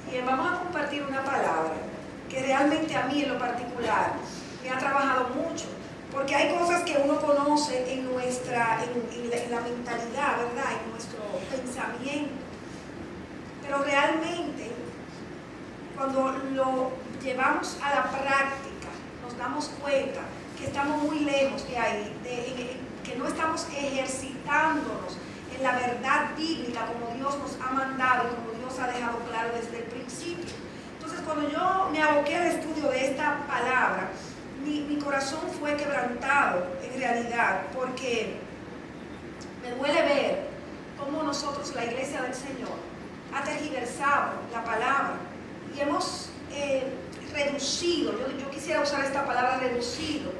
Bien, vamos a compartir una palabra que realmente a mí en lo particular me ha trabajado mucho, porque hay cosas que uno conoce en la mentalidad, ¿verdad? En nuestro pensamiento, pero realmente cuando lo llevamos a la práctica nos damos cuenta que estamos muy lejos de ahí, que no estamos ejercitándonos en la verdad bíblica como Dios nos ha mandado y como Dios ha dejado claro desde el principio. Entonces, cuando yo me aboqué al estudio de esta palabra, mi corazón fue quebrantado en realidad, porque me duele ver cómo nosotros, la iglesia del Señor, ha tergiversado la palabra y hemos reducido, yo quisiera usar esta palabra reducido,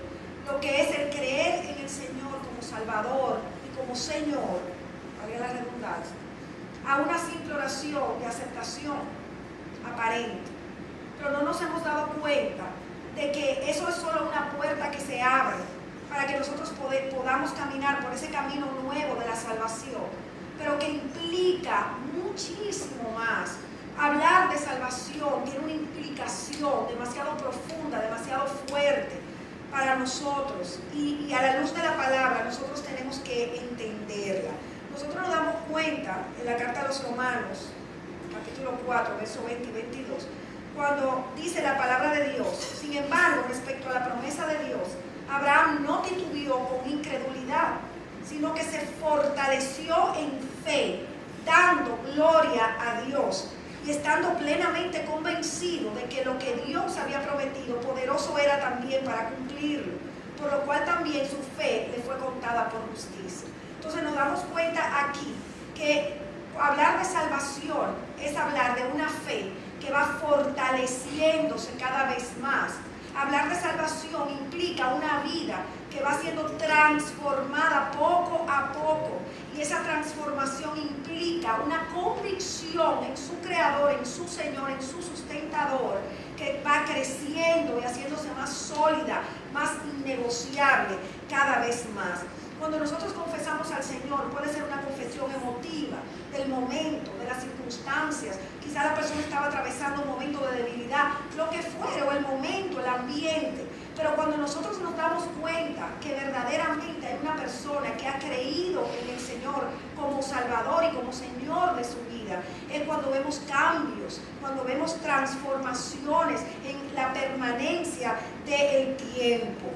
lo que es el creer en el Señor como Salvador y como Señor, valga la redundancia, a una simple oración de aceptación aparente. Pero no nos hemos dado cuenta de que eso es solo una puerta que se abre para que nosotros podamos caminar por ese camino nuevo de la salvación, pero que implica muchísimo más. Hablar de salvación tiene una implicación demasiado profunda, demasiado fuerte para nosotros, y a la luz de la palabra nosotros tenemos que entenderla. Nosotros nos damos cuenta en la carta a los Romanos, capítulo 4, versos 20 y 22, cuando dice la palabra de Dios: sin embargo, respecto a la promesa de Dios, Abraham no titubeó con incredulidad, sino que se fortaleció en fe, dando gloria a Dios, y estando plenamente convencido de que lo que Dios había prometido, poderoso era también para cumplirlo, por lo cual también su fe le fue contada por justicia. Entonces nos damos cuenta aquí que hablar de salvación es hablar de una fe que va fortaleciéndose cada vez más. Hablar de salvación implica una vida que va siendo transformada poco a poco, y esa transformación implica una convicción en su Creador, en su Señor, en su sustentador, que va creciendo y haciéndose más sólida, más innegociable cada vez más. Cuando nosotros confesamos al Señor, puede ser una confesión emotiva, del momento, de las circunstancias. Quizá la persona estaba atravesando un momento de debilidad, lo que fuera, o el momento, el ambiente. Pero cuando nosotros nos damos cuenta que verdaderamente hay una persona que ha creído en el Señor como Salvador y como Señor de su vida, es cuando vemos cambios, cuando vemos transformaciones en la permanencia del tiempo.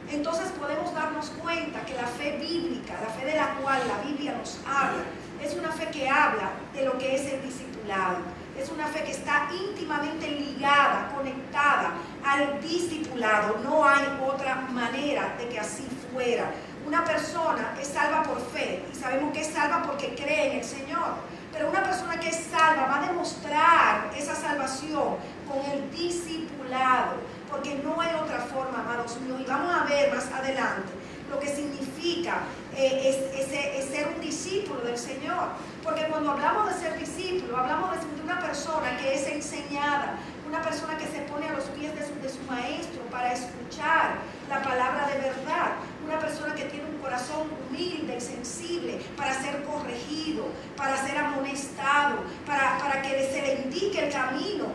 Entonces podemos darnos cuenta que la fe bíblica, la fe de la cual la Biblia nos habla, es una fe que habla de lo que es el discipulado. Es una fe que está íntimamente ligada, conectada al discipulado. No hay otra manera de que así fuera. Una persona es salva por fe, y sabemos que es salva porque cree en el Señor. Pero una persona que es salva va a demostrar esa salvación con el discipulado, porque no hay otra forma, amados míos. Y vamos a ver más adelante lo que significa es ser un discípulo del Señor. Porque cuando hablamos de ser discípulo, hablamos de una persona que es enseñada, una persona que se pone a los pies de su maestro para escuchar la palabra de verdad, una persona que tiene un corazón humilde y sensible para ser corregido, para ser amonestado, para que se le indique el camino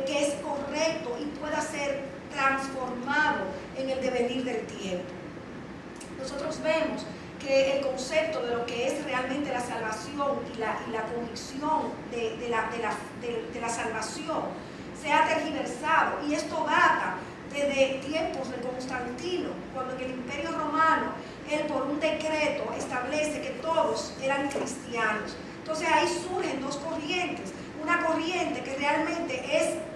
que es correcto y pueda ser transformado en el devenir del tiempo. Nosotros vemos que el concepto de lo que es realmente la salvación y la convicción de la salvación se ha tergiversado, y esto data desde tiempos de Constantino, cuando en el Imperio Romano él por un decreto establece que todos eran cristianos. Entonces ahí surgen dos corrientes, una corriente que realmente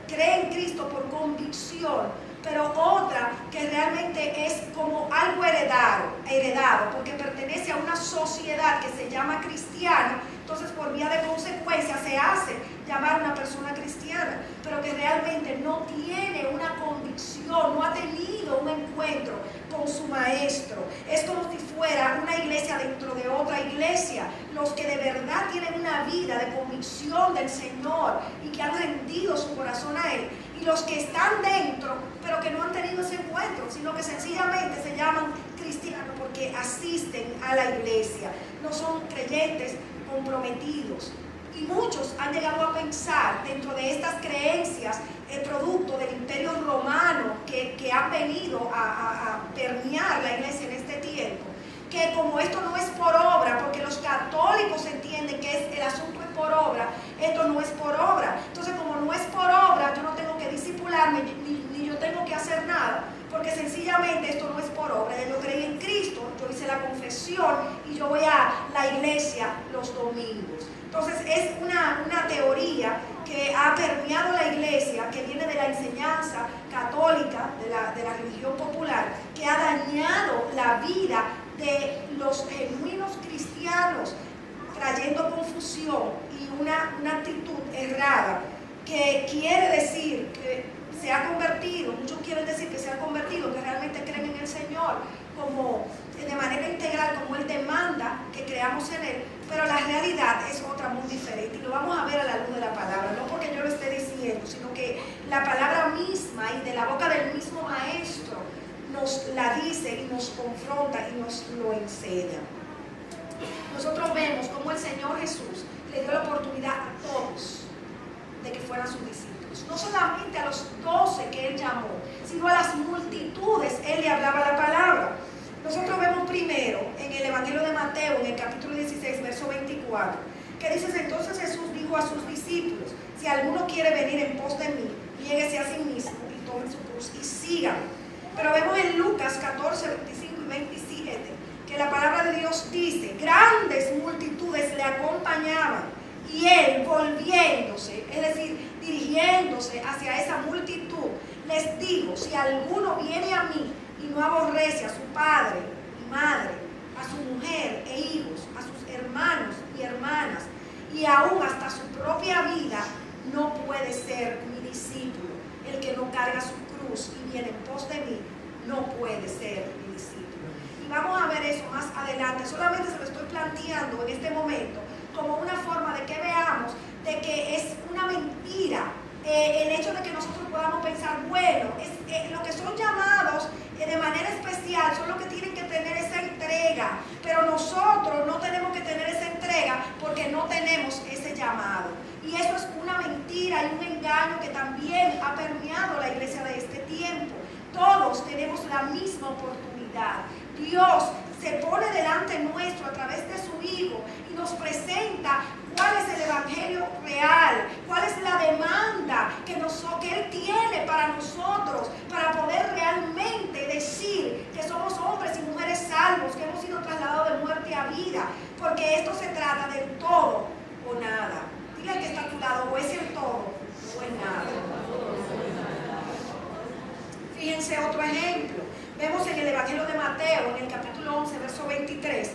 cree en Cristo por convicción, pero otra que realmente es como algo heredado, porque pertenece a una sociedad que se llama cristiana. Entonces por vía de consecuencia se hace llamar a una persona cristiana, pero que realmente no tiene una convicción, no ha tenido un encuentro con su maestro. Es como si fuera una iglesia dentro de otra iglesia. Los que de verdad tienen una vida de convicción del Señor y que han rendido su corazón a Él, y los que están dentro pero que no han tenido ese encuentro, sino que sencillamente se llaman cristianos porque asisten a la iglesia, no son creyentes comprometidos. Y muchos han llegado a pensar dentro de estas creencias iglesias, producto del imperio romano que han venido a permear la iglesia en este tiempo, que como esto no es por obra, porque los católicos entienden que el asunto es por obra, esto no es por obra. Entonces, como no es por obra, yo no tengo que discipularme, ni yo tengo que hacer nada, porque sencillamente esto no es por obra. Yo creí en Cristo, yo hice la confesión y yo voy a la iglesia los domingos. Entonces, es una teoría que ha permeado la iglesia, que viene de la enseñanza católica, de la religión popular, que ha dañado la vida de los genuinos cristianos, trayendo confusión y una actitud errada, que quiere decir que se ha convertido, muchos quieren decir que se ha convertido, que realmente creen en el Señor como de manera integral, como Él demanda que creamos en Él, pero la realidad es otra muy diferente, y lo vamos a ver a la luz de la palabra, no porque yo lo esté diciendo, sino que la palabra misma y de la boca del mismo Maestro nos la dice y nos confronta y nos lo enseña. Nosotros vemos cómo el Señor Jesús le dio la oportunidad a todos de que fueran sus discípulos, no solamente a los 12 que Él llamó, sino a las multitudes Él le hablaba la palabra. Nosotros vemos primero en el Evangelio de Mateo, en el capítulo 16, verso 24, que dice: entonces Jesús dijo a sus discípulos: si alguno quiere venir en pos de mí, niéguese a sí mismo y tome su cruz y sígame. Pero vemos en Lucas 14, 25 y 27, que la palabra de Dios dice: grandes multitudes le acompañaban, y Él, volviéndose, es decir, dirigiéndose hacia esa multitud, les dijo: si alguno viene a mí y no aborrece a su padre y madre, a su mujer e hijos, a sus hermanos y hermanas, y aún hasta su propia vida, no puede ser mi discípulo. El que no carga su cruz y viene en pos de mí, no puede ser mi discípulo. Y vamos a ver eso más adelante. Solamente se lo estoy planteando en este momento como una forma de que veamos de que es una mentira el hecho de que nosotros podamos pensar, bueno, lo que son llamados de manera especial son los que tienen que tener esa entrega, pero nosotros no tenemos que tener esa entrega porque no tenemos ese llamado. Y eso es una mentira y un engaño que también ha permeado la iglesia de este tiempo. Todos tenemos la misma oportunidad. Dios se pone delante nuestro a través de su Hijo y nos presenta cuál es el evangelio real, cuál es la demanda que Él tiene para nosotros, para poder realmente decir que somos hombres y mujeres salvos, que hemos sido trasladados de muerte a vida, porque esto se trata del todo o nada. Dile al que está a tu lado: o es el todo o es nada. Fíjense otro ejemplo. Vemos en el Evangelio de Mateo, en el capítulo 11, verso 23,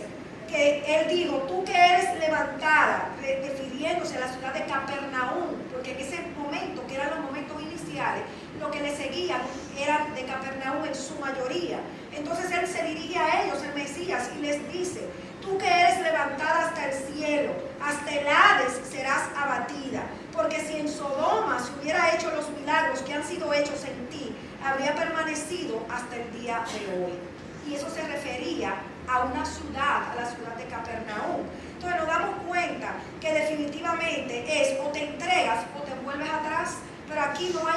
que Él dijo: tú que eres levantada, refiriéndose a la ciudad de Capernaum, porque en ese momento, que eran los momentos iniciales, lo que le seguían eran de Capernaum en su mayoría. Entonces Él se dirige a ellos, el Mesías, y les dice: tú que eres levantada hasta el cielo, hasta el Hades serás abatida, porque si en Sodoma se hubiera hecho los milagros que han sido hechos en ti, habría permanecido hasta el día de hoy. Y eso se refería a una ciudad, a la ciudad de Capernaum. Entonces nos damos cuenta que definitivamente es: o te entregas o te vuelves atrás, pero aquí no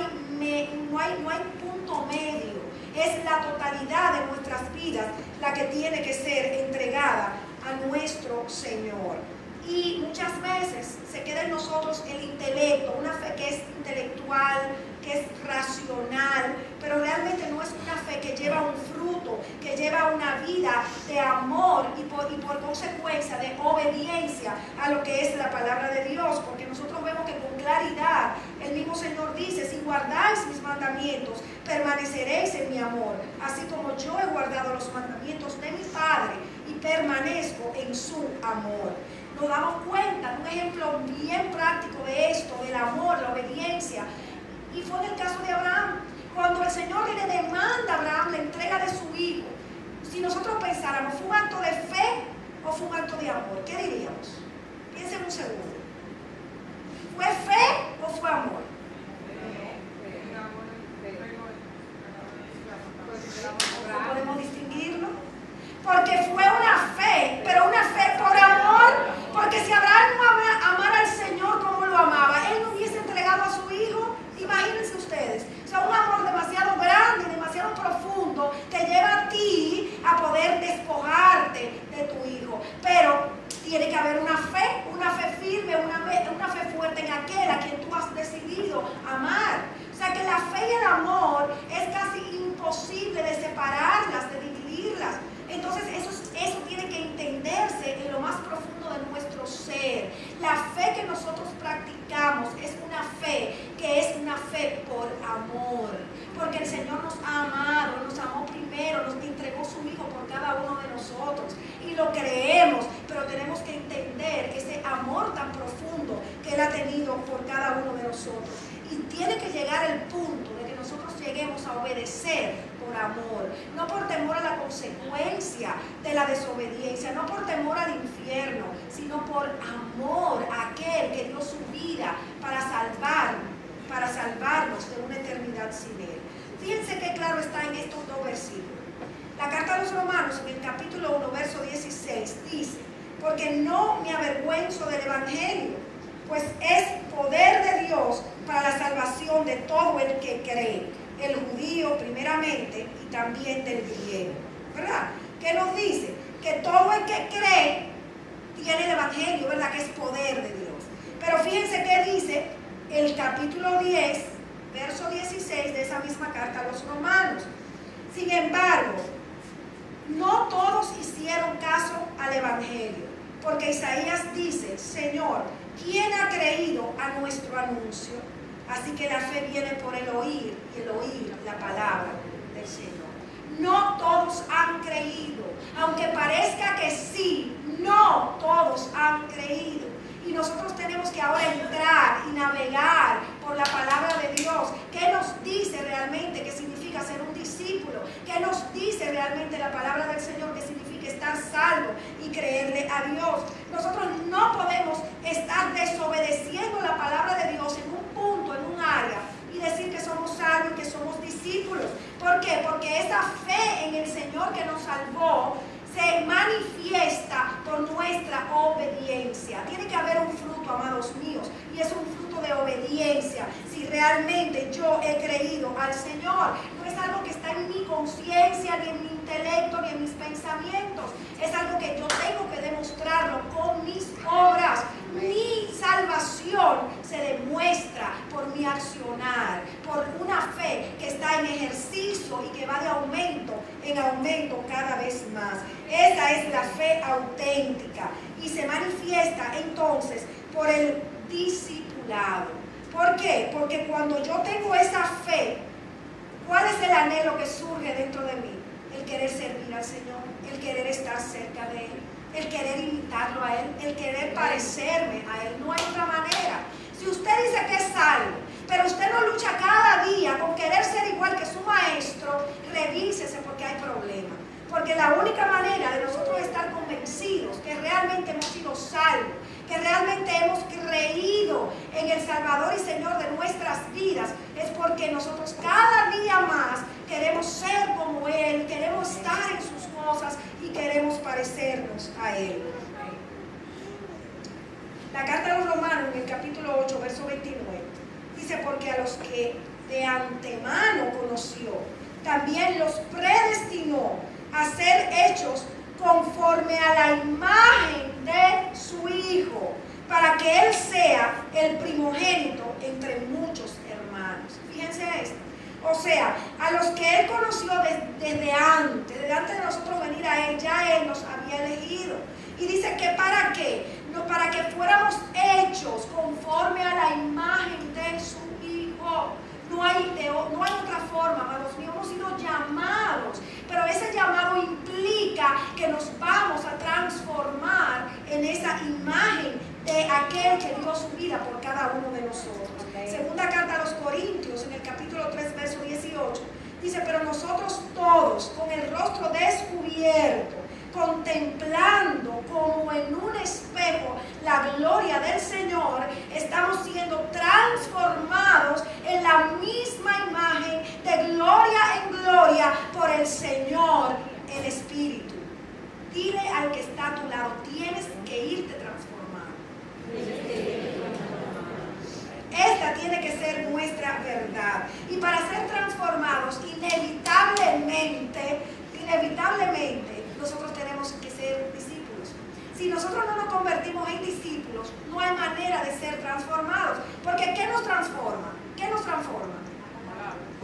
hay punto medio. Es la totalidad de nuestras vidas la que tiene que ser entregada a nuestro Señor. Y muchas veces se queda en nosotros el intelecto, una fe que es intelectual, que es racional, pero realmente no es una fe que lleva un fruto, que lleva una vida de amor y por consecuencia de obediencia a lo que es la palabra de Dios, porque nosotros vemos que con claridad el mismo Señor dice: si guardáis mis mandamientos, permaneceréis en mi amor, así como yo he guardado los mandamientos de mi Padre y permanezco en su amor. Nos damos cuenta de un ejemplo bien práctico de esto, del amor, la obediencia. Y fue en el caso de Abraham, cuando el Señor le demanda a Abraham la entrega de su hijo. Si nosotros pensáramos, ¿fue un acto de fe o fue un acto de amor? ¿Qué diríamos? Piensen un segundo. ¿Fue fe o fue amor? ¿No podemos distinguirlo? Porque fue una fe, pero una fe por amor. Porque si Abraham no amara al Señor como lo amaba, él no hubiese entregado a su hijo. Imagínense aprendemos a obedecer por amor, no por temor a la consecuencia de la desobediencia, no por temor al infierno, sino por amor a aquel que dio su vida para salvarnos de una eternidad sin Él. Fíjense qué claro está en estos dos versículos. La carta a los Romanos, en el capítulo 1, verso 16, dice: porque no me avergüenzo del Evangelio, pues es poder de Dios para la salvación de todo el que cree, el judío primeramente y también del griego. ¿Verdad? ¿Qué nos dice? Que todo el que cree tiene el Evangelio, ¿verdad? Que es poder de Dios. Pero fíjense qué dice el capítulo 10, verso 16 de esa misma carta a los Romanos. Sin embargo, no todos hicieron caso al Evangelio, porque Isaías dice: Señor, ¿quién ha creído a nuestro anuncio? Así que la fe viene por el oír, y el oír la palabra del Señor. No todos han creído, aunque parezca que sí, no todos han creído. Y nosotros tenemos que ahora entrar y navegar por la palabra de Dios. ¿Qué nos dice realmente qué significa ser un discípulo? ¿Qué nos dice realmente la palabra del Señor que significa estar salvo y creerle a Dios? Nosotros no podemos estar desobedeciendo la palabra de Dios en un punto, en un área, y decir que somos salvos y que somos discípulos. ¿Por qué? Porque esa fe en el Señor que nos salvó se manifiesta por nuestra obediencia. Tiene que haber un fruto, amados míos, y es un fruto de obediencia. Si realmente yo he creído al Señor, no es algo que está en mi conciencia, ni en mi intelecto, ni en mis pensamientos. Es algo que yo tengo que demostrarlo con mis obras. Mi salvación se demuestra por mi accionar, por una fe que está en ejercicio y que va de aumento en aumento cada vez más. Esa es la fe auténtica y se manifiesta entonces por el discipulado. ¿Por qué? Porque cuando yo tengo esa fe, ¿cuál es el anhelo que surge dentro de mí? El querer servir al Señor, el querer estar cerca de Él, el querer imitarlo a Él, el querer parecerme a Él. No hay otra manera. Si usted dice que es salvo, pero usted no lucha cada día con querer ser igual que su maestro, revísese porque hay problemas. Porque la única manera de nosotros estar convencidos que realmente hemos sido salvos, que realmente hemos creído en el Salvador y Señor de nuestras vidas, es porque nosotros cada día más queremos ser como Él, queremos estar en sus cosas y queremos parecernos a Él. La carta a los Romanos, en el capítulo 8, verso 29, dice: porque a los que de antemano conoció, también los predestinó a ser hechos conforme a la imagen de su Hijo, para que Él sea el primogénito entre muchos hermanos. Fíjense esto. O sea, a los que Él conoció desde antes de nosotros venir a Él, ya Él nos había elegido. Y dice que ¿para qué? No, para que fuéramos hechos conforme a la imagen de su Hijo. No hay otra forma, amados míos. Hemos sido llamados, pero ese llamado implica que nos vamos a transformar en esa imagen de aquel que dio su vida por cada uno de nosotros. Segunda carta a los Corintios, en el capítulo 3, verso 18, dice: pero nosotros todos, con el rostro descubierto, contemplando como en un espejo la gloria del Señor, estamos siendo transformados en la misma imagen, de gloria en gloria, por el Señor, el Espíritu. Dile al que está a tu lado: tienes que irte transformando. Esta tiene que ser nuestra verdad. Y para ser transformados, inevitablemente, nosotros tenemos que ser discípulos. Si nosotros no nos convertimos en discípulos, no hay manera de ser transformados. Porque ¿qué nos transforma? ¿Qué nos transforma?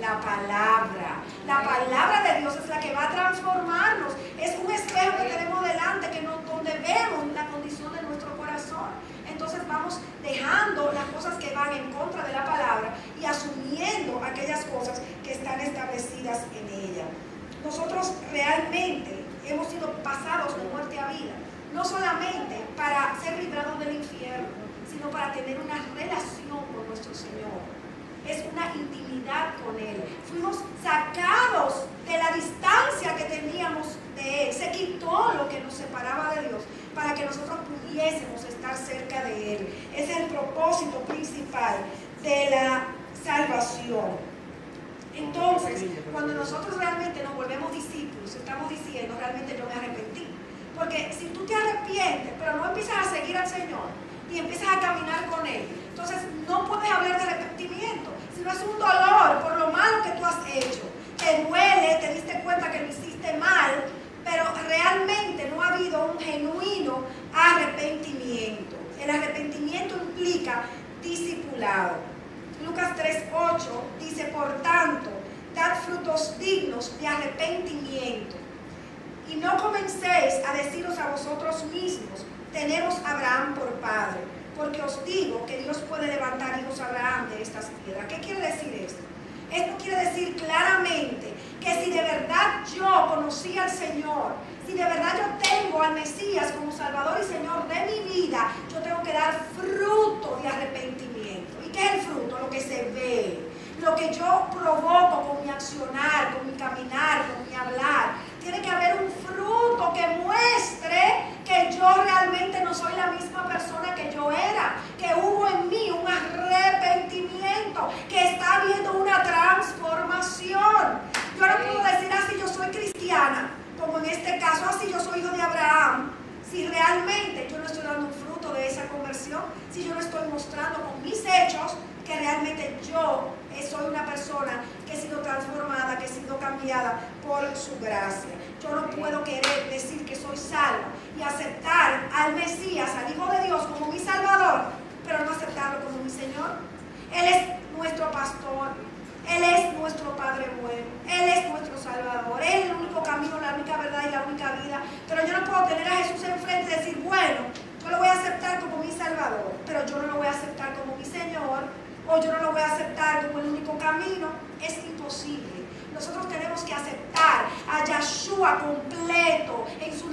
La palabra. La palabra de Dios es la que va a transformarnos. Es un espejo que tenemos delante, donde vemos la condición de nuestro corazón. Entonces vamos dejando las cosas que van en contra de la palabra y asumiendo aquellas cosas que están establecidas en ella. Nosotros realmente hemos sido pasados de muerte a vida, no solamente para ser librados del infierno, sino para tener una relación con nuestro Señor. Es una intimidad intimidad con Él. Fuimos sacados de la distancia que teníamos de Él. Se quitó lo que nos separaba de Dios para que nosotros pudiésemos estar cerca de Él. Ese es el propósito principal de la salvación. Entonces, cuando nosotros realmente nos volvemos discípulos, estamos diciendo, realmente yo me arrepentí. Porque si tú te arrepientes, pero no empiezas a seguir al Señor y empiezas a caminar con Él, entonces no puedes hablar de arrepentimiento, sino es un dolor por lo malo que tú has hecho. Te duele, te diste cuenta que lo hiciste mal, pero realmente no ha habido un genuino arrepentimiento. El arrepentimiento implica discipulado. Lucas 3:8 dice, por tanto, dad frutos dignos de arrepentimiento. Y no comencéis a deciros a vosotros mismos, tenemos a Abraham por padre, porque os digo que Dios puede levantar hijos a Abraham de estas piedras. ¿Qué quiere decir esto? Esto quiere decir claramente que si de verdad yo conocí al Señor, si de verdad yo tengo al Mesías como Salvador y Señor de mi vida, yo tengo que dar fruto de arrepentimiento. ¿Y qué es el fruto? Lo que se ve, lo que yo provoco con mi accionar, con mi caminar, con mi hablar. Tiene que haber un fruto que muestre que yo realmente no soy la misma persona que yo era, que hubo en mí un arrepentimiento, que está habiendo una transformación. Yo no puedo decir así, yo soy cristiana, como en este caso, así yo soy hijo de Abraham, si realmente yo no estoy dando un fruto de esa conversión, si yo no estoy mostrando con mis hechos que realmente yo soy una persona que he sido transformada, que he sido cambiada por su gracia. Yo no puedo querer decir que soy salva y aceptar al Mesías, al Hijo de Dios como mi Salvador, pero no aceptarlo como mi Señor. Él es nuestro pastor, Él es nuestro Padre bueno, Él es nuestro Salvador, Él es el único camino, la única verdad y la única vida. Pero yo no puedo tener a Jesús enfrente y decir, bueno, yo lo voy a aceptar como mi Salvador, pero yo no lo voy a aceptar como mi Señor, o yo no lo voy a aceptar como el único camino. Es imposible. Nosotros tenemos que aceptar a Yeshua completo, en su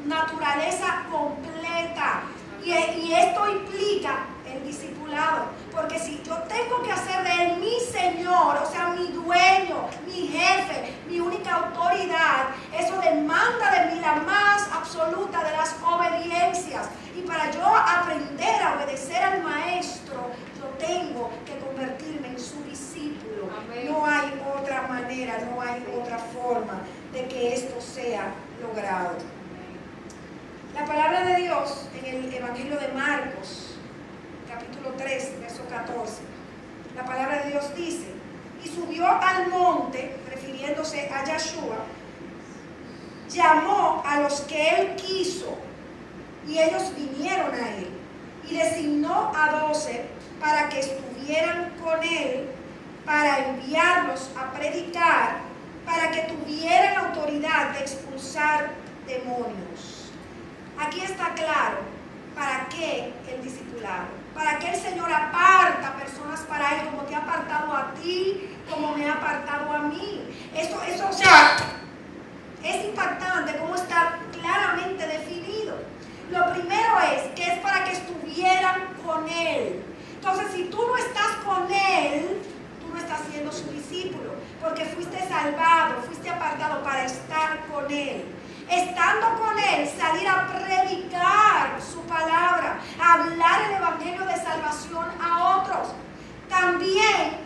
naturaleza completa. Y esto implica el discipulado. Porque si yo tengo que hacer de Él mi Señor, o sea, mi dueño, mi jefe, mi única autoridad, eso demanda de mí la más absoluta de las obediencias. Y para yo aprender a obedecer al Maestro, yo tengo que convertirme en su discípulo. Amén. No hay otra manera, no hay otra forma de que esto sea logrado. La palabra de Dios en el Evangelio de Marcos, capítulo 3, verso 14, la palabra de Dios dice, y subió al monte, refiriéndose a Yeshua, llamó a los que Él quiso, y ellos vinieron a Él, y designó a 12 para que estuvieran con Él, para enviarlos a predicar, para que tuvieran autoridad de expulsar demonios. Aquí está claro para qué el discipulado, para qué el Señor aparta personas para Él, como te ha apartado a ti, como me ha apartado a mí. Eso, o sea, es impactante cómo está claramente definido. Lo primero es que es para que estuvieran con Él. Entonces, si tú no estás con Él, tú no estás siendo su discípulo, porque fuiste salvado, fuiste apartado para estar con Él. Estando con Él, salir a predicar su palabra, a hablar el evangelio de salvación a otros. También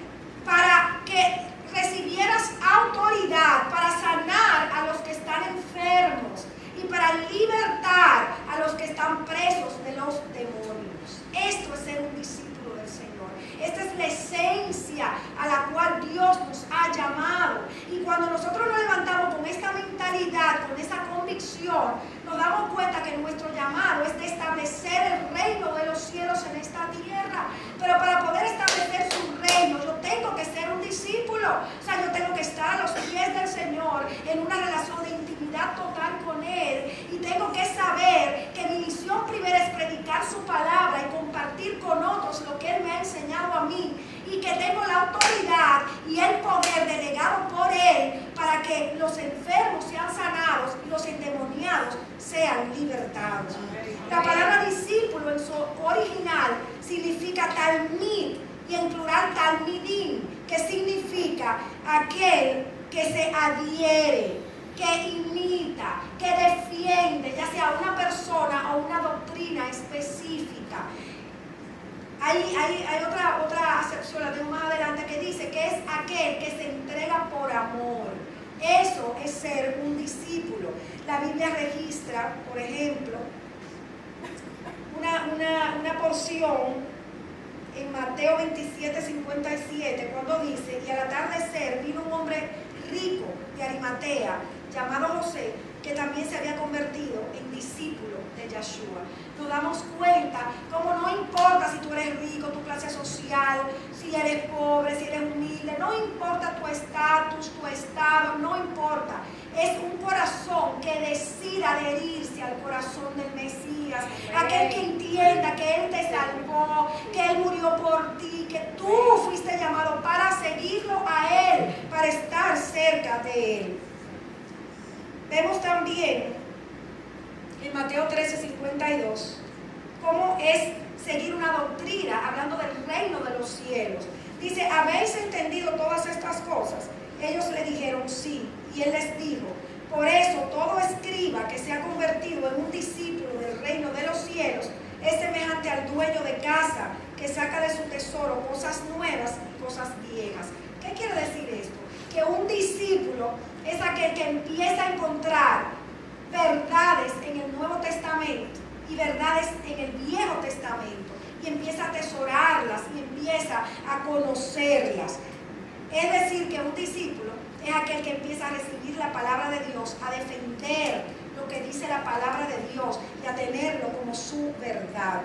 para que recibieras autoridad para sanar a los que están enfermos y para libertar a los que están presos de los demonios. Esto es ser un discípulo del Señor. Esta es la esencia a la cual Dios nos ha llamado. Y cuando nosotros nos levantamos con esta mentalidad, con esa convicción, nos damos cuenta que nuestro llamado es de establecer el reino de los cielos en esta tierra. Pero para poder establecer su reino, yo tengo que ser un discípulo. O sea, yo tengo que estar a los pies del Señor en una relación de intimidad total con Él. Y tengo que saber que mi misión primera es predicar su palabra y compartir con otros lo que Él me ha enseñado a mí. Y que tengo la autoridad y el poder delegado por Él para que los enfermos sean sanados y los endemoniados sean libertados. La palabra discípulo en su original significa talmid y en plural talmidim, que significa aquel que se adhiere, que imita, que defiende, ya sea una persona o una doctrina específica. Hay otra acepción, la tengo más adelante, que dice que es aquel que se entrega por amor. Eso es ser un discípulo. La Biblia registra, por ejemplo, una porción en Mateo 27:57, cuando dice: y al atardecer vino un hombre rico de Arimatea, llamado José, que también se había convertido en discípulo de Yeshua. Nos damos cuenta como no importa si tú eres rico, tu clase social, si eres pobre, si eres humilde, no importa tu estatus, tu estado, no importa. Es un corazón que decida adherirse al corazón del Mesías, aquel que entienda que Él te salvó, que Él murió por ti, que tú fuiste llamado para seguirlo a Él, para estar cerca de Él. Vemos también en Mateo 13:52 cómo es seguir una doctrina, hablando del reino de los cielos. Dice: ¿habéis entendido todas estas cosas? Ellos le dijeron: sí. Y Él les dijo: por eso todo escriba que se ha convertido en un discípulo del reino de los cielos es semejante al dueño de casa que saca de su tesoro cosas nuevas y cosas viejas. ¿Qué quiere decir esto? Que un discípulo es aquel que empieza a encontrar verdades en el Nuevo Testamento y verdades en el Viejo Testamento, y empieza a atesorarlas y empieza a conocerlas. Es decir, que un discípulo es aquel que empieza a recibir la palabra de Dios, a defender lo que dice la palabra de Dios y a tenerlo como su verdad.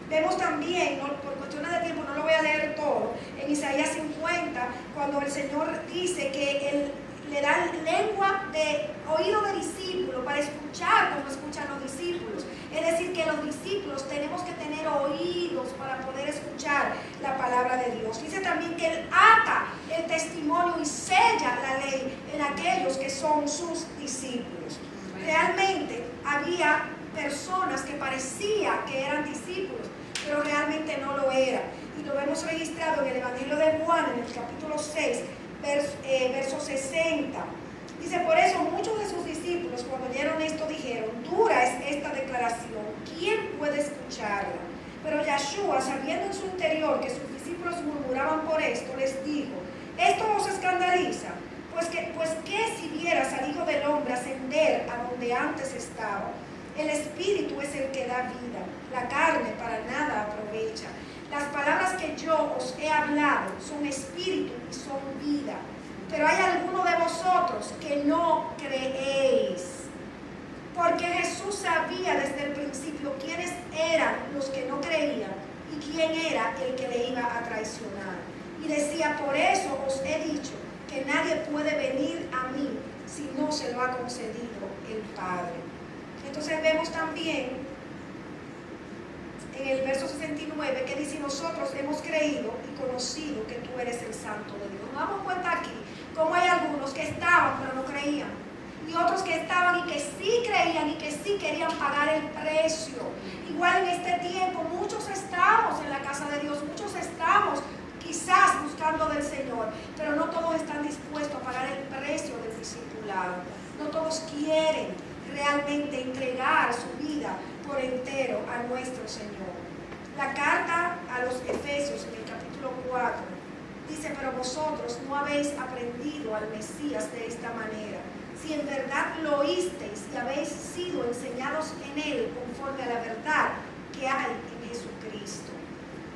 Vemos también, por cuestiones de tiempo no lo voy a leer todo, en Isaías 50, cuando el Señor dice que Él le da lengua de oído de discípulo para escuchar como escuchan los discípulos. Es decir, que los discípulos tenemos que tener oídos para poder escuchar la palabra de Dios. Dice también que Él ata el testimonio y sella la ley en aquellos que son sus discípulos. Realmente había personas que parecía que eran discípulos, pero realmente no lo eran. Y lo vemos registrado en el Evangelio de Juan, en el capítulo 6, verso 60. Dice: por eso muchos de sus discípulos, cuando oyeron esto, dijeron: dura es esta declaración, ¿quién puede escucharla? Pero Yeshua, sabiendo en su interior que sus discípulos murmuraban por esto, les dijo: ¿esto os escandaliza? Pues que si vieras al Hijo del Hombre ascender a donde antes estaba. El Espíritu es el que da vida, la carne para nada aprovecha. Las palabras que yo os he hablado son espíritu y son vida. Pero hay algunos de vosotros que no creéis. Porque Jesús sabía desde el principio quiénes eran los que no creían y quién era el que le iba a traicionar. Y decía: por eso os he dicho que nadie puede venir a mí si no se lo ha concedido el Padre. Entonces vemos también en el verso 69 que dice: nosotros hemos creído y conocido que tú eres el Santo de Dios. Nos damos cuenta aquí cómo hay algunos que estaban pero no creían, y otros que estaban y que sí creían y que sí querían pagar el precio. Igual en este tiempo muchos estamos en la casa de Dios, muchos estamos quizás buscando del Señor, pero no todos están dispuestos a pagar el precio del discipulado. No todos quieren realmente entregar su vida por entero a nuestro Señor. La carta a los Efesios, en el capítulo 4, dice: pero vosotros no habéis aprendido al Mesías de esta manera. Si en verdad lo oísteis y habéis sido enseñados en Él conforme a la verdad que hay en Jesucristo.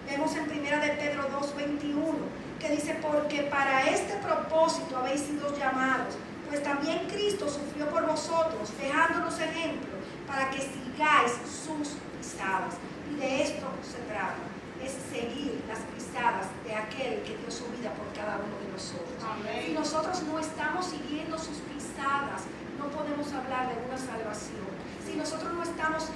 Vemos en 1 de Pedro 2:21 que dice: porque para este propósito habéis sido llamados, pues también Cristo sufrió por vosotros, dejándonos ejemplo para que sigáis sus pisadas. Y de esto se trata, es seguir las pisadas de aquel que dio su vida por cada uno de nosotros. Amén. Si nosotros no estamos siguiendo sus pisadas, no podemos hablar de una salvación. Si nosotros no estamos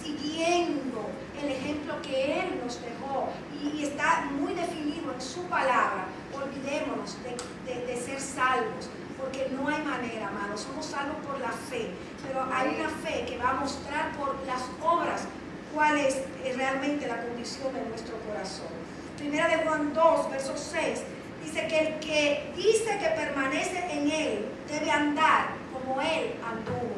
siguiendo el ejemplo que Él nos dejó y está muy definido en su palabra, olvidémonos de ser salvos, porque no hay manera, amados. Somos salvos por la fe, pero hay una fe que va a mostrar por las obras cuál es realmente la condición de nuestro corazón. Primera de Juan 2, verso 6, dice que el que dice que permanece en Él debe andar como Él anduvo.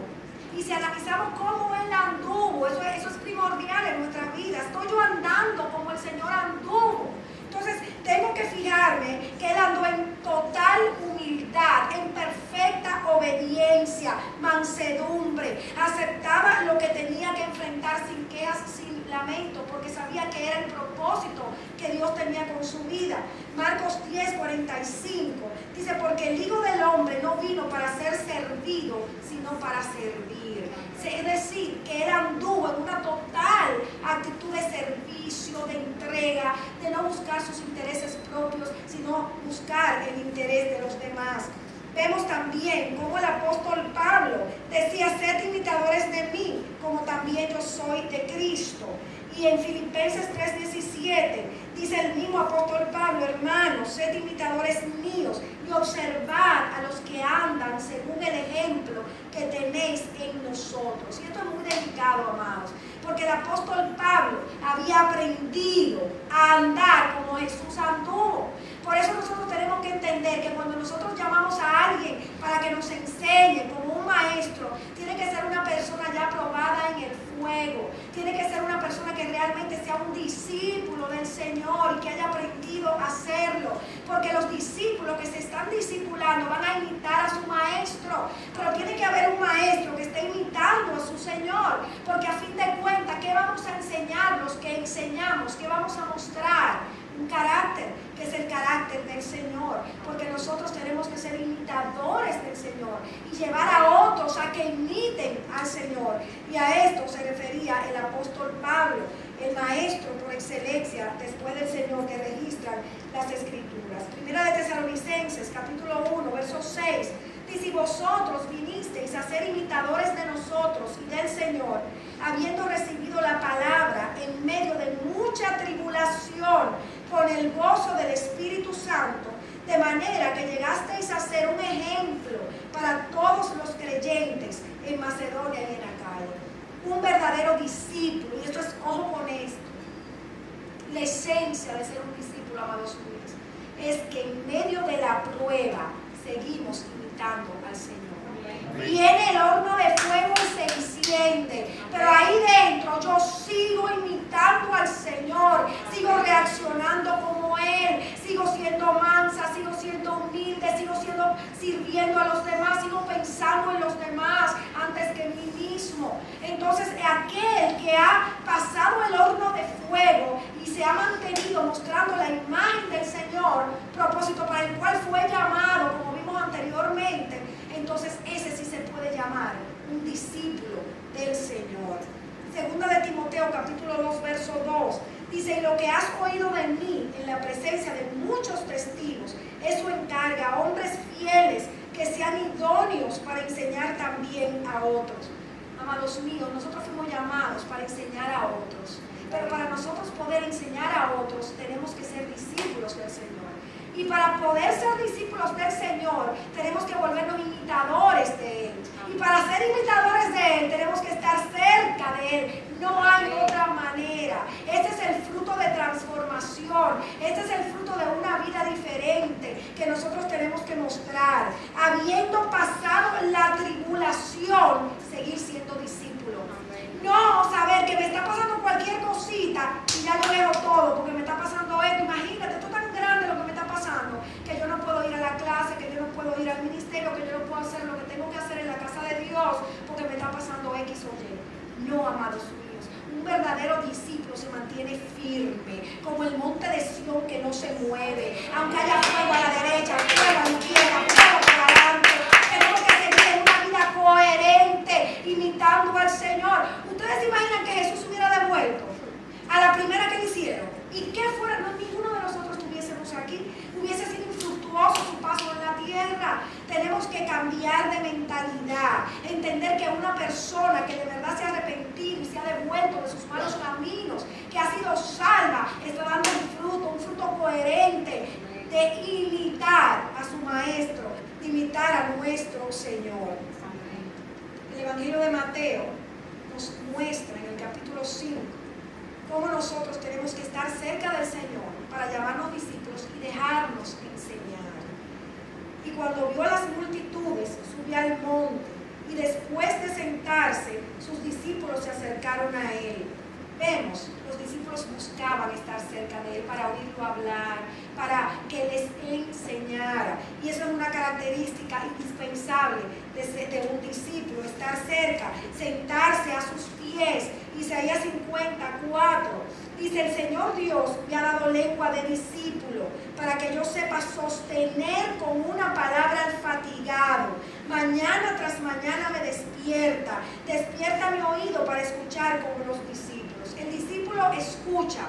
Y si analizamos cómo Él anduvo, eso es primordial en nuestra vida. Estoy yo andando como el Señor anduvo. Entonces tengo que fijarme que Él andó en total humildad, en perfecta obediencia, mansedumbre, aceptaba lo que tenía que enfrentar sin quejas, sin lamento, porque sabía que era el propósito que Dios tenía con su vida. Marcos 10:45 dice, porque el Hijo del Hombre no vino para ser servido, sino para servir. Es decir, que Él anduvo en una total actitud de servicio, de entrega, de no buscar sus intereses propios, sino buscar el interés de los demás. Vemos también cómo el apóstol Pablo decía, sed imitadores de mí, como también yo soy de Cristo. Y en Filipenses 3:17 dice el mismo apóstol Pablo, hermanos, sed imitadores míos y observad a los que andan según el ejemplo que tenéis en nosotros. Y esto es muy delicado, amados, porque el apóstol Pablo había aprendido a andar como Jesús anduvo. Por eso nosotros tenemos que entender que cuando nosotros llamamos a alguien para que nos enseñe como un maestro, tiene que ser una persona ya probada en el fuego, tiene que ser una persona que realmente sea un discípulo del Señor y que haya aprendido a hacerlo, porque los discípulos que se están discipulando van a imitar a su maestro, pero tiene que haber un maestro que esté imitando a su Señor, porque a fin de cuentas, ¿qué vamos a enseñar los que enseñamos? ¿Qué vamos a mostrar? Un carácter, que es el carácter del Señor, porque nosotros tenemos que ser imitadores del Señor y llevar a otros a que imiten al Señor. Y a esto se refería el apóstol Pablo, el maestro por excelencia después del Señor que registran las Escrituras. Primera de Tesalonicenses, capítulo 1, verso 6, dice, y vosotros vinisteis a ser imitadores de nosotros y del Señor, habiendo recibido la palabra en medio de mucha tribulación, con el gozo del Espíritu Santo, de manera que llegasteis a ser un ejemplo para todos los creyentes en Macedonia y en Acaya. Un verdadero discípulo, y esto es, ojo con esto, la esencia de ser un discípulo, amados míos, es que en medio de la prueba seguimos imitando al Señor. Viene el horno de fuego y se enciende, pero ahí dentro yo sigo imitando al Señor, sigo reaccionando como Él, sigo siendo mansa, sigo siendo humilde, sigo sirviendo a los demás, sigo pensando en los demás antes que en mí mismo. Entonces aquel que ha pasado el horno de fuego y se ha mantenido mostrando la imagen del Señor, propósito para el cual fue llamado, como vimos anteriormente, entonces ese sí se puede llamar un discípulo del Señor. Segunda de Timoteo, capítulo 2, verso 2, dice, y lo que has oído de mí en la presencia de muchos testigos, eso encarga a hombres fieles que sean idóneos para enseñar también a otros. Amados míos, nosotros fuimos llamados para enseñar a otros, pero para nosotros poder enseñar a otros tenemos que ser discípulos del Señor. Y para poder ser discípulos del Señor, tenemos que volvernos imitadores de Él. Y para ser imitadores de Él, tenemos que estar cerca de Él. No hay otra manera. Este es el fruto de transformación. Este es el fruto de una vida diferente que nosotros tenemos que mostrar. Habiendo pasado la tribulación, seguir siendo discípulos. No saber que me está pasando cualquier cosita y ya yo dejo todo porque me está pasando esto. Imagínate, esto es tan grande lo que me está pasando que yo no puedo ir a la clase, que yo no puedo ir al ministerio, que yo no puedo hacer lo que tengo que hacer en la casa de Dios porque me está pasando X o Y. No, amados míos, un verdadero discípulo se mantiene firme, como el monte de Sión que no se mueve, aunque haya fuego a la derecha, fuego a la izquierda, fuego por adelante. Tenemos que seguir en una vida coherente, imitando al Señor. ¿Ustedes se imaginan que Jesús hubiera devuelto a la primera que le hicieron? ¿Y qué fuera? No, ninguno de nosotros estuviésemos aquí. Hubiese sido infructuoso su paso en la tierra. Tenemos que cambiar de mentalidad, entender que una persona que de verdad se ha arrepentido y se ha devuelto de sus malos caminos, que ha sido salva, está dando un fruto coherente de imitar a su Maestro, de imitar a nuestro Señor. El Evangelio de Mateo nos muestra en el capítulo 5 cómo nosotros tenemos que estar cerca del Señor para llamarnos discípulos y dejarnos enseñar. cuando vio las multitudes, subió al monte, y después de sentarse, sus discípulos se acercaron a él. Vemos, los discípulos buscaban estar cerca de él para oírlo hablar, para que les enseñara. Y eso es una característica indispensable de un discípulo, estar cerca, sentarse a sus pies. Isaías 54 dice: el Señor Dios me ha dado lengua de discípulo para que yo sepa sostener con una palabra al fatigado. Mañana tras mañana me despierta mi oído para escuchar como los discípulos. El discípulo escucha,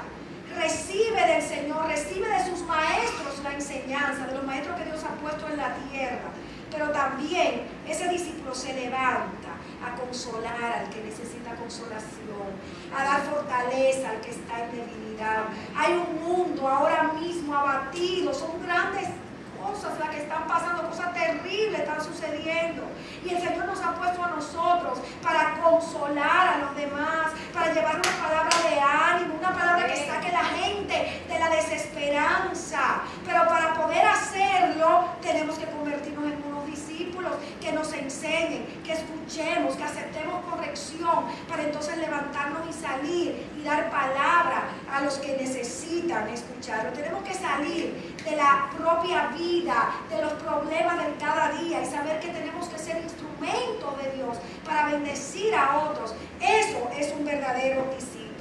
recibe del Señor, recibe de sus maestros la enseñanza, de los maestros que Dios ha puesto en la tierra. Pero también ese discípulo se levanta a consolar al que necesita consolación, a dar fortaleza al que está en debilidad. Hay un mundo ahora mismo abatido, son grandes cosas las que están pasando, cosas terribles están sucediendo, y el Señor nos ha puesto a nosotros para consolar a los demás, para llevar una palabra de ánimo, una palabra que saque a la gente de la desesperanza. Pero para poder hacerlo tenemos que convertirnos en unos discípulos que nos enseñen, que escuchemos, que aceptemos corrección, para entonces levantarnos y salir y dar palabra a los que necesitan escucharlo. Tenemos que salir de la propia vida, de los problemas del cada día, y saber que tenemos que ser instrumentos de Dios para bendecir a otros. Eso es un verdadero discípulo.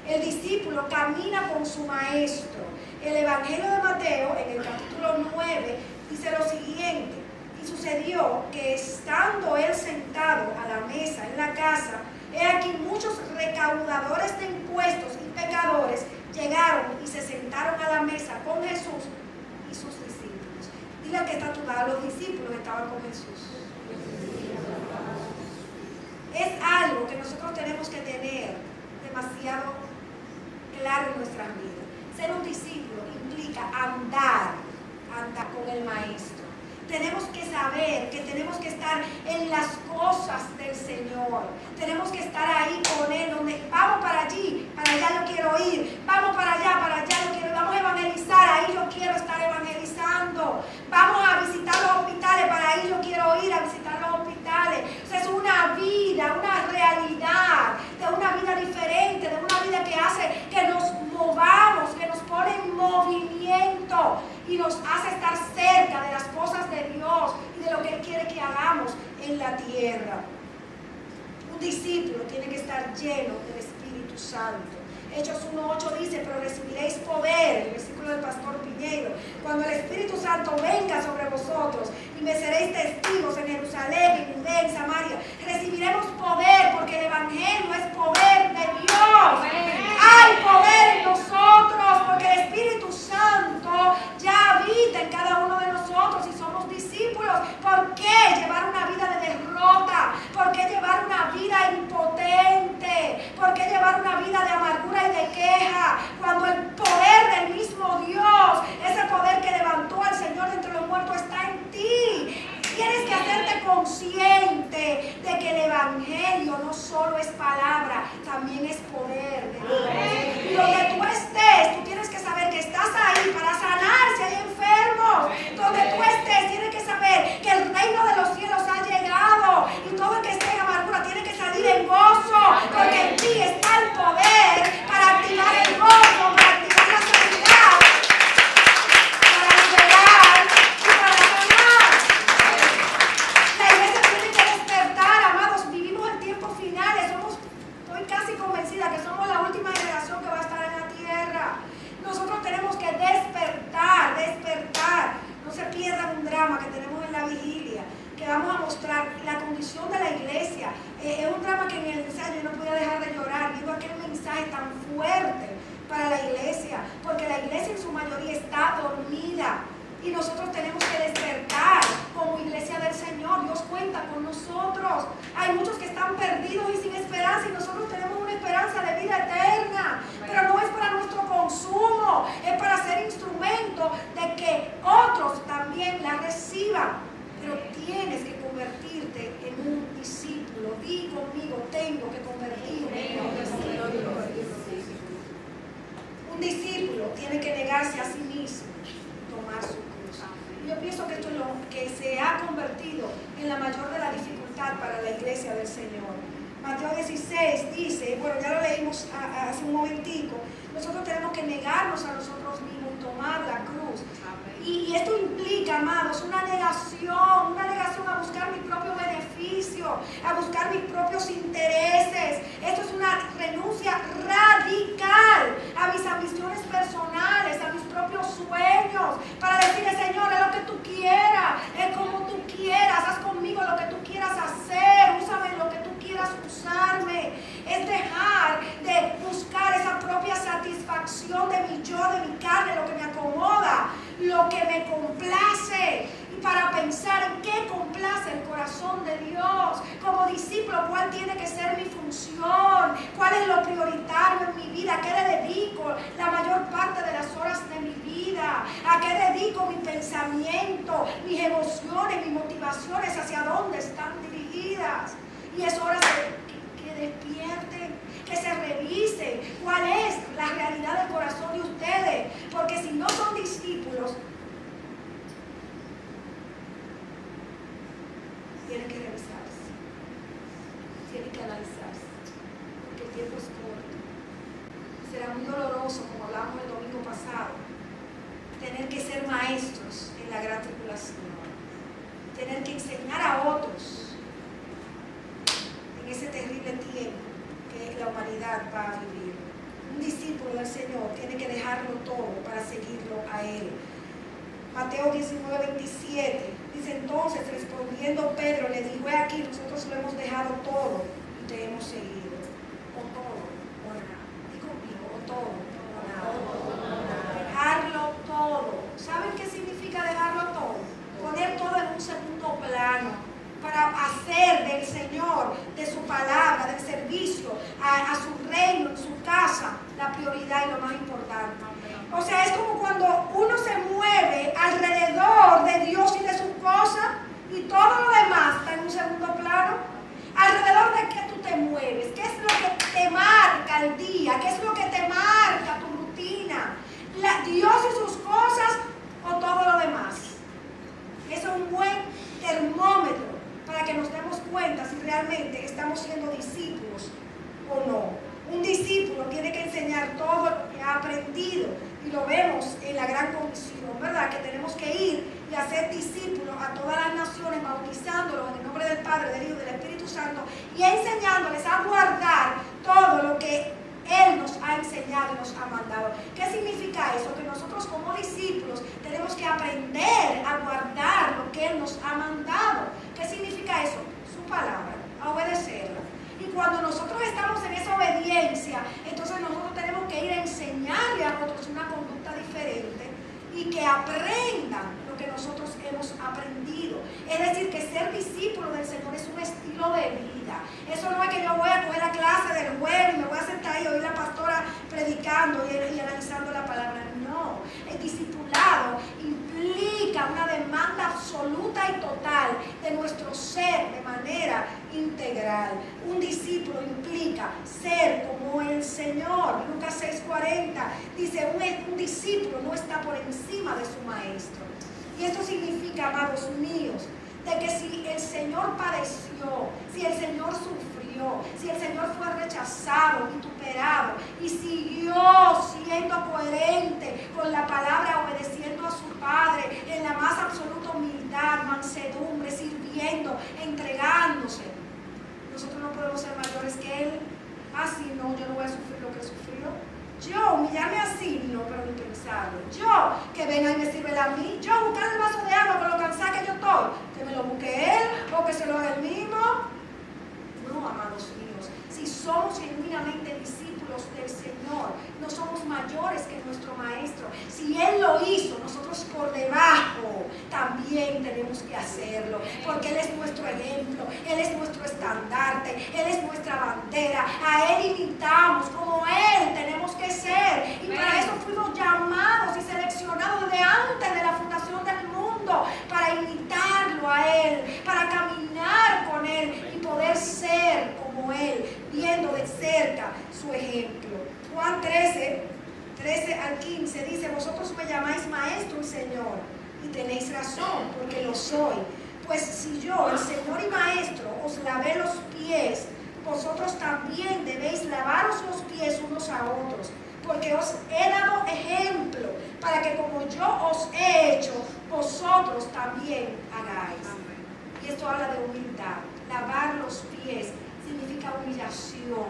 El discípulo camina con su maestro. El Evangelio de Mateo, en el capítulo 9, dice lo siguiente: y sucedió que estando él sentado a la mesa en la casa, he aquí muchos recaudadores de impuestos y pecadores llegaron y se sentaron a la mesa con Jesús y sus discípulos. Dile que está a tu lado, los discípulos estaban con Jesús. Es algo que nosotros tenemos que tener demasiado claro en nuestras vidas. Ser un discípulo implica andar con el maestro. Tenemos que saber que tenemos que estar en las cosas del Señor. Tenemos que estar ahí con Él, donde vamos para allí, para allá yo quiero ir. Vamos para allá yo quiero ir. Vamos a evangelizar, ahí yo quiero estar evangelizando. Vamos a visitar los hospitales, para ahí yo quiero ir a visitar los hospitales. O sea, es una vida, una realidad, de una vida diferente, de una vida que hace que nos movamos, que nos pone en movimiento y nos hace estar cerca de las cosas de Dios y de lo que Él quiere que hagamos en la tierra. Un discípulo tiene que estar lleno del Espíritu Santo. Hechos 1:8 dice: pero recibiréis poder, el versículo del pastor Piñeiro, cuando el Espíritu Santo venga sobre vosotros, y me seréis testigos en Jerusalén, en Judea, en Samaria. Recibiremos poder porque el Evangelio es poder de Dios. Hay poder en nosotros porque el Espíritu Santo ya habita en cada uno de nosotros y somos discípulos. ¿Por qué llevar una vida de derrota? ¿Por qué llevar una vida impotente? ¿Por qué llevar una vida de amargura y de queja? Cuando el poder del mismo Dios, ese poder que levantó al Señor de entre los muertos, está en ti. Tienes que hacerte consciente de que el Evangelio no solo es palabra, también es poder de Dios. Y donde tú estés, tú tienes que saber que estás ahí para sanar si hay enfermos. Donde tú estés, tienes que saber que el reino de los cielos ha llegado, y todo el que esté en amargura tiene que salir en gozo, porque en ti está el poder para activar el gozo, para activar la sanidad, para liberar y para sanar. La iglesia tiene que despertar, amados. Vivimos en tiempos finales. Estoy casi convencida que somos la última generación que va a estar en la tierra. Nosotros tenemos que despertar. No se pierdan un drama que tenemos en la vigilia, que vamos a mostrar la condición de la iglesia. Es un drama que en el ensayo yo no podía dejar de llorar viendo aquel mensaje tan fuerte para la iglesia, porque la iglesia en su mayoría está dormida. Y nosotros tenemos que despertar como iglesia del Señor. Dios cuenta con nosotros. Hay muchos que están perdidos y sin esperanza, y nosotros tenemos una esperanza de vida eterna. Pero no es para nuestro consumo, es para ser instrumento de que otros también la reciban. Pero tienes que convertirte en un discípulo. Di conmigo: tengo que convertirme en un discípulo. Un discípulo tiene que negarse a sí mismo, tomar su cruz. Yo pienso que esto es lo que se la mayor de la dificultad para la iglesia del Señor. Mateo 16 dice, bueno, ya lo leímos hace un momentico, nosotros tenemos que negarnos a nosotros mismos y tomar la cruz. Y esto implica, amados, una negación a buscar mi propio beneficio, a buscar mis propios intereses. Esto es una renuncia radical a mis ambiciones personales, a mis propios sueños, para decirle, Señor, es lo que tú quieras, es como tú quieras, haz conmigo lo que tú quieras hacer, úsame en lo que tú quieras usarme. Es dejar de buscar esa propia satisfacción de mi yo, de mi carne, lo que me acomoda, lo que me complace, y para pensar en qué complace el corazón de Dios. Como discípulo, ¿cuál tiene que ser mi función? ¿Cuál es lo prioritario en mi vida? ¿A qué le dedico la mayor parte de las horas de mi vida? ¿A qué dedico mi pensamiento, mis emociones, mis motivaciones? ¿Hacia dónde están dirigidas? Y es hora que despierten, que se revise cuál es la realidad del corazón de ustedes, porque si no son discípulos, tienen que revisarse, tienen que analizarse, porque el tiempo es corto. Será muy doloroso, como hablamos el domingo pasado, tener que ser maestros en la gran tribulación, tener que enseñar a otros en ese terrible tiempo que la humanidad va a vivir. Un discípulo del Señor tiene que dejarlo todo para seguirlo a Él. Mateo 19:27 dice, entonces respondiendo Pedro le dijo, he aquí, nosotros lo hemos dejado todo y te hemos seguido. O todo o nada. Digo conmigo, o todo o nada. Dejarlo todo. ¿Saben qué significa dejarlo todo? Poner todo en un segundo plano, para hacer del Señor, de su palabra, del servicio a su reino, en su casa, la prioridad y lo más importante. O sea, es como cuando uno se mueve alrededor de Dios y de sus cosas y todo lo demás está en un segundo plano. ¿Alrededor de qué tú te mueves? ¿Qué es lo que te marca el día? ¿Qué es lo que te marca tu rutina? ¿Dios y sus cosas o todo lo demás? Eso es un buen termómetro para que nos demos cuenta si realmente estamos siendo discípulos o no. Un discípulo tiene que enseñar todo lo que ha aprendido, y lo vemos en la gran comisión, ¿verdad? Que tenemos que ir y hacer discípulos a todas las naciones, bautizándolos en el nombre del Padre, del Hijo y del Espíritu Santo, y enseñándoles a guardar todo lo que Él nos ha enseñado y nos ha mandado. ¿Qué significa eso? Que nosotros como discípulos tenemos que aprender a guardar lo que Él nos ha mandado. ¿Qué significa eso? Su palabra, a obedecerla. Y cuando nosotros estamos en esa obediencia, entonces nosotros tenemos que ir a enseñarle a otros una conducta diferente y que aprendan lo que nosotros hemos aprendido. Es decir, que ser discípulo del Señor es un estilo de vida. Eso no es que yo voy a coger la clase del jueves y me voy a sentar ahí y oír la pastora predicando y analizando la palabra. No, el discipulado implica una demanda absoluta y total de nuestro ser de manera integral. Un discípulo implica ser como el Señor. Lucas 6:40 dice, un discípulo no está por encima de su maestro. Y esto significa, amados míos, de que si el Señor padeció, si el Señor sufrió, si el Señor fue rechazado, vituperado y siguió siendo coherente con la palabra, obedeciendo a su Padre en la más absoluta humildad, mansedumbre, sirviendo, entregándose, nosotros no podemos ser mayores que Él. Así no, yo no voy a sufrir lo que sufrió. Yo humillarme así, no, pero ni pensarlo. Yo, que venga y me sirve a mí. Yo buscar el vaso de agua con lo cansada que yo estoy. Que me lo busque Él o que se lo haga Él mismo. No, amados míos. Si somos genuinamente discípulos del Señor, no somos mayores que nuestro Maestro. Si Él lo hizo, nosotros por debajo también tenemos que hacerlo. Porque Él es nuestro ejemplo, Él es nuestro estandarte, Él es nuestra bandera. A Él imitamos, como Él tenemos que ser. Y para eso fuimos llamados y seleccionados desde antes de la fundación del mundo, para imitarlo a Él, para caminar con Él y poder ser como Él, viendo de cerca su ejemplo. Juan 13:13-15 dice, vosotros me llamáis Maestro y Señor, y tenéis razón, porque lo soy. Pues si yo, el Señor y Maestro, os lavé los pies, vosotros también debéis lavaros los pies unos a otros, porque os he dado ejemplo, para que como yo os he hecho, vosotros también hagáis. Y esto habla de humildad. Lavar los pies significa humillación,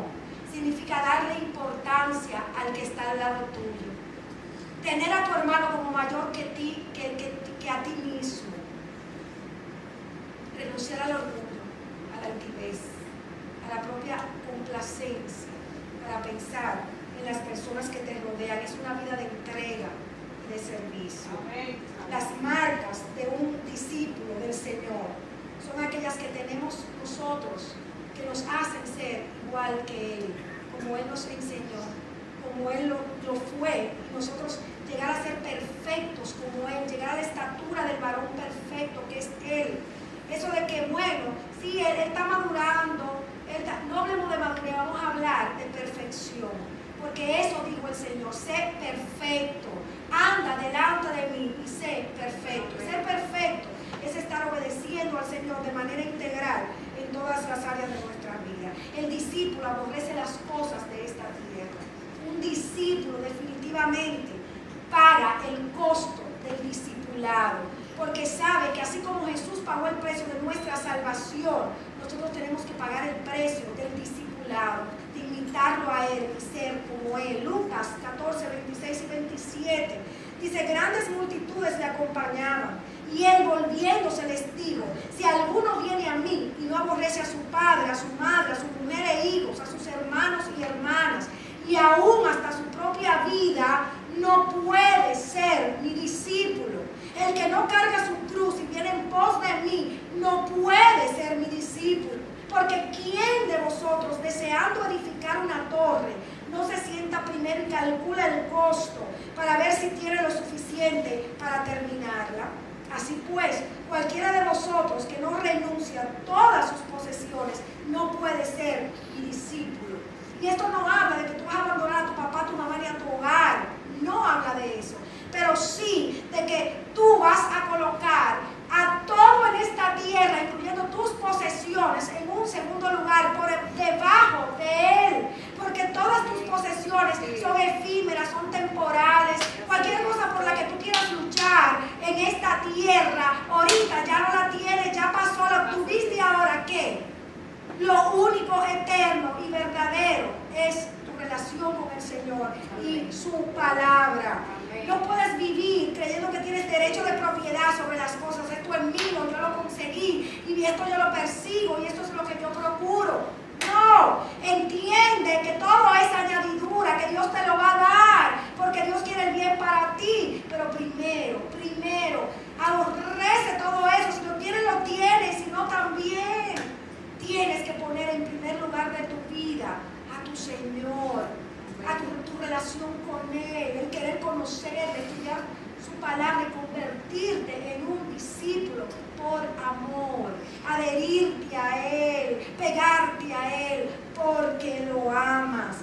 significa darle importancia al que está al lado tuyo. Tener a tu hermano como mayor que a ti mismo. Renunciar al orgullo, a la altivez, a la propia complacencia, para pensar en las personas que te rodean. Es una vida de entrega y de servicio. Amén. Las marcas de un discípulo del Señor son aquellas que tenemos nosotros, que nos hacen ser igual que Él, como Él nos enseñó, como Él lo fue, y nosotros llegar a ser perfectos como Él, llegar a la estatura del varón perfecto que es Él. Eso de que, bueno, sí, él está madurando, no hablemos de madurez, vamos a hablar de perfección, porque eso dijo el Señor: sé perfecto, anda delante de mí y sé perfecto. Ser perfecto es estar obedeciendo al Señor de manera integral en todas las áreas de nuestra vida. El discípulo aborrece las cosas de esta tierra. Un discípulo definitivamente paga el costo del discipulado, porque sabe que así como Jesús pagó el precio de nuestra salvación, nosotros tenemos que pagar el precio del discipulado, de imitarlo a Él y ser como Él. Lucas 14, 26 y 27 dice: grandes multitudes le acompañaban, y Él volviéndose les dijo: si alguno viene a mí y no aborrece a su padre, a su madre, a su mujer e hijos, a sus hermanos y hermanas, y aún hasta su propia vida, no puede ser mi discípulo. El que no carga su cruz y viene en pos de mí, no puede ser mi discípulo. Porque ¿quién de vosotros, deseando edificar una torre, no se sienta primero y calcula el costo para ver si tiene lo suficiente para terminarla? Así pues, cualquiera de vosotros que no renuncia a todas sus posesiones, no puede ser mi discípulo. Y esto no habla de que tú vas a abandonar a tu papá, a tu mamá ni a tu hogar. No habla de eso. Pero sí de que tú vas a colocar a todo en esta tierra, incluyendo tus posesiones, en un segundo lugar, por debajo de Él. Porque todas tus posesiones son efímeras, son temporales. Cualquier cosa por la que tú quieras luchar en esta tierra, ahorita ya no la tienes, ya pasó, la tuviste, y ahora ¿qué? Lo único eterno y verdadero es tu relación con el Señor y su palabra. No puedes vivir creyendo que tienes derecho de propiedad sobre las cosas. Esto es mío, yo lo conseguí, y esto yo lo persigo, y esto es lo que yo procuro. No, entiende que todo es añadidura, que Dios te lo va a dar, porque Dios quiere el bien para ti. Pero primero, aborrece todo eso. Si lo tienes, lo tienes, si no, también. Tienes que poner en primer lugar de tu vida a tu Señor, a tu relación con Él, el querer conocerle, estudiar su palabra y convertirte en un discípulo por amor, adherirte a Él, pegarte a Él, porque lo amas.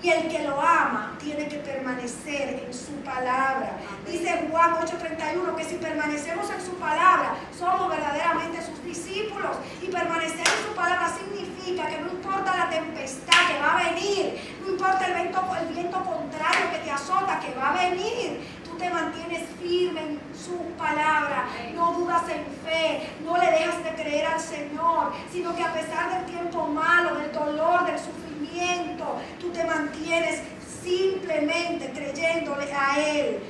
Y el que lo ama tiene que permanecer en su palabra. Dice Juan 8:31 que si permanecemos en su palabra, somos verdaderamente sus discípulos. Y permanecer en su palabra significa que no importa la tempestad que va a venir, no importa el viento contrario que te azota, que va a venir, tú te mantienes firme en su palabra, no dudas en fe, no le dejas de creer al Señor, sino que a pesar del tiempo malo, del dolor, del sufrimiento, tú te mantienes simplemente creyéndole a Él.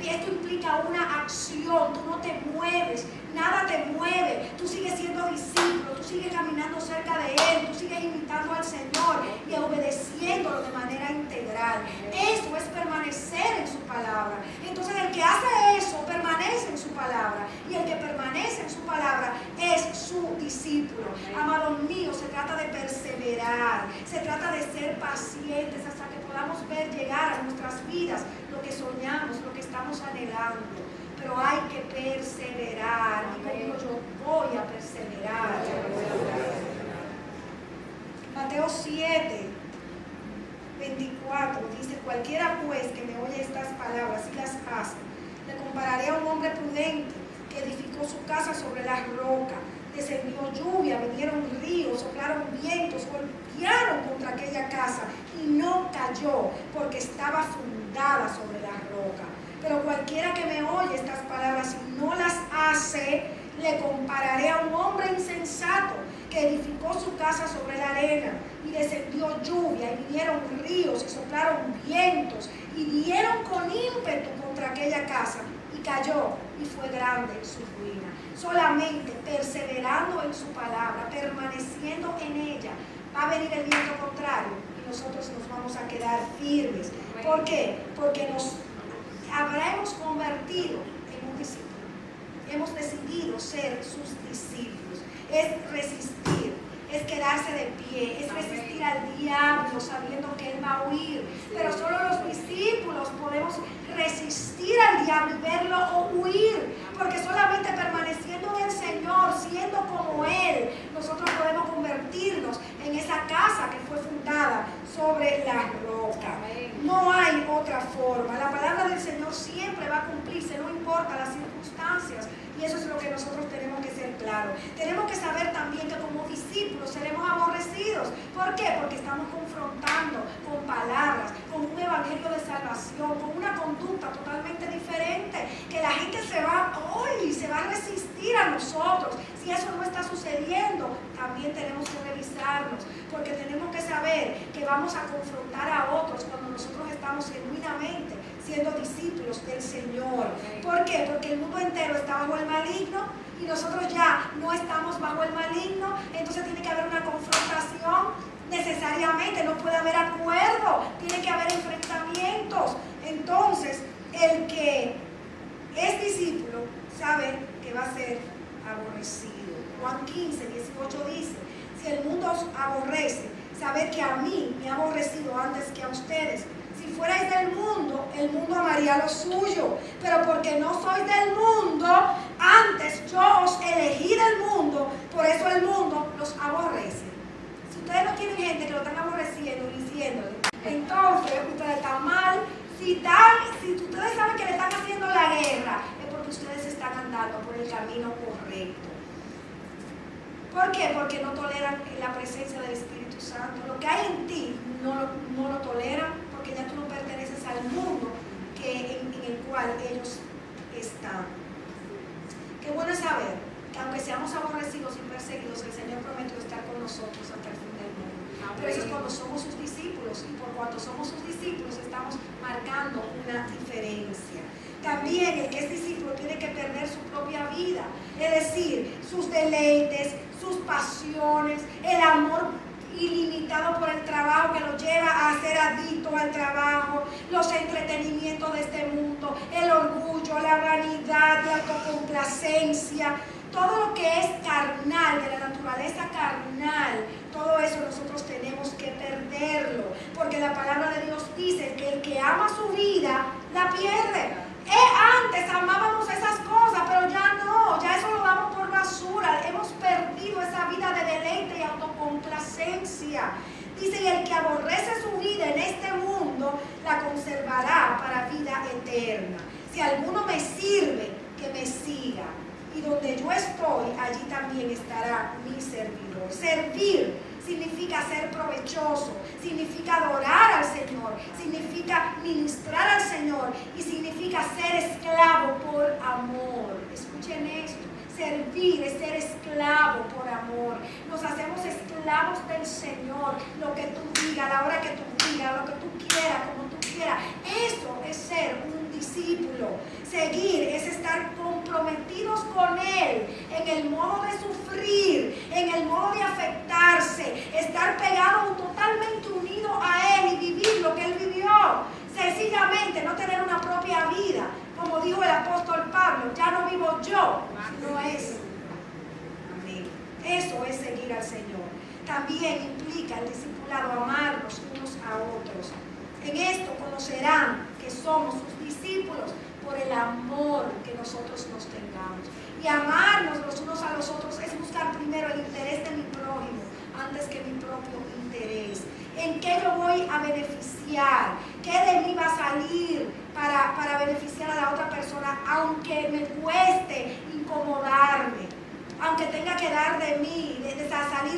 Esto implica una acción, tú no te mueves, nada te mueve, tú sigues siendo discípulo, tú sigues caminando cerca de Él, tú sigues imitando al Señor y obedeciéndolo de manera integral. Eso es permanecer en su palabra. Entonces el que hace eso permanece en su palabra, y el que permanece en su palabra es su discípulo. Amados míos, se trata de perseverar, se trata de ser pacientes hasta que podamos ver llegar a nuestras vidas lo que soñamos, lo que estamos anhelando. Pero hay que perseverar. Y como yo voy a perseverar. Mateo 7, 24 dice: cualquiera pues que me oye estas palabras y las hace, le compararé a un hombre prudente que edificó su casa casa sobre la roca. Descendió lluvia, vinieron ríos, soplaron vientos, golpearon contra aquella casa y no cayó porque estaba fundada sobre la roca. Pero cualquiera que me oye estas palabras y no las hace, le compararé a un hombre insensato que edificó su casa sobre la arena, y descendió lluvia, y vinieron ríos, y soplaron vientos, y dieron con ímpetu contra aquella casa, y cayó, y fue grande su ruina. Solamente perseverando en su palabra, permaneciendo en ella, va a venir el viento contrario, y nosotros nos vamos a quedar firmes. ¿Por qué? Porque nos habremos convertido en un discípulo. Hemos decidido ser sus discípulos. Es resistir, es quedarse de pie, es resistir al diablo sabiendo que él va a huir. Pero solo los discípulos podemos resistir al diablo y verlo o huir, porque solamente permaneciendo en el Señor, siendo como Él, nosotros podemos convertirnos en esa casa que fue fundada sobre la roca. No hay otra forma. La palabra del Señor siempre va a cumplirse, no importa las circunstancias. Y eso es lo que nosotros tenemos que ser claros. Tenemos que saber también que como discípulos seremos aborrecidos. ¿Por qué? Porque estamos confrontando con palabras, con un evangelio de salvación, con una conducta totalmente diferente, que la gente se va a resistir a nosotros. Si eso no está sucediendo, también tenemos que revisarnos, porque tenemos que saber que vamos a confrontar a otros cuando nosotros estamos genuinamente siendo discípulos del Señor. ¿Por qué? Porque el mundo entero está bajo el maligno y nosotros ya no estamos bajo el maligno. Entonces tiene que haber una confrontación necesariamente, no puede haber acuerdo, tiene que haber enfrentamientos. Entonces el que es discípulo sabe que va a ser aborrecido. Juan 15, 18 dice: si el mundo os aborrece, sabed que a mí me ha aborrecido antes que a ustedes. Si fuerais del mundo, el mundo amaría lo suyo, pero porque no sois del mundo, antes yo os elegí del mundo, por eso el mundo los aborrece. Si ustedes no tienen gente que lo están aborreciendo y diciéndole, entonces ustedes están mal. Si ustedes saben que le están haciendo la guerra, es porque ustedes están andando por el camino correcto. ¿Por qué? Porque no toleran la presencia del Espíritu Santo. Lo que hay en ti no lo toleran, porque ya tú no perteneces al mundo en el cual ellos están. Qué bueno saber que aunque seamos aborrecidos y perseguidos, el Señor prometió estar con nosotros hasta el fin del mundo. Pero eso es cuando somos sus discípulos, y por cuanto somos sus discípulos estamos marcando una diferencia. También el que es discípulo tiene que perder su propia vida, es decir, sus deleites, sus pasiones, el amor ilimitado por el trabajo que lo lleva a ser adicto al trabajo, los entretenimientos de este mundo, el orgullo, la vanidad, la autocomplacencia, todo lo que es carnal, de la naturaleza carnal. Todo eso nosotros tenemos que perderlo, porque la palabra de Dios dice que el que ama su vida la pierde. Antes amábamos esas cosas, pero ya no, ya eso lo damos por basura. Hemos perdido esa vida de deleite y autocomplacencia. Dice: y el que aborrece su vida en este mundo, la conservará para vida eterna. Si alguno me sirve, que me siga. Y donde yo estoy, allí también estará mi servidor. Servir significa ser provechoso, significa adorar al Señor, significa ministrar al Señor y significa ser esclavo por amor. Escuchen esto: servir es ser esclavo por amor. Nos hacemos esclavos del Señor. Lo que tú digas, a la hora que tú digas, lo que tú quieras, como tú quieras. Eso es ser un discípulo. Seguir es estar comprometidos con Él en el modo de sufrir, en el modo de afectarse, estar pegado totalmente unido a Él y vivir lo que Él vivió. Sencillamente no tener una propia vida, como dijo el apóstol Pablo: ya no vivo yo, no es. Amén. Eso es seguir al Señor. También implica el discipulado, amarnos unos a otros. En esto conocerán que somos sus discípulos, por el amor que nosotros nos tengamos. Y amarnos los unos a los otros es buscar primero el interés de mi prójimo antes que mi propio interés. ¿En qué yo voy a beneficiar? ¿Qué de mí va a salir para beneficiar a la otra persona, aunque me cueste incomodarme?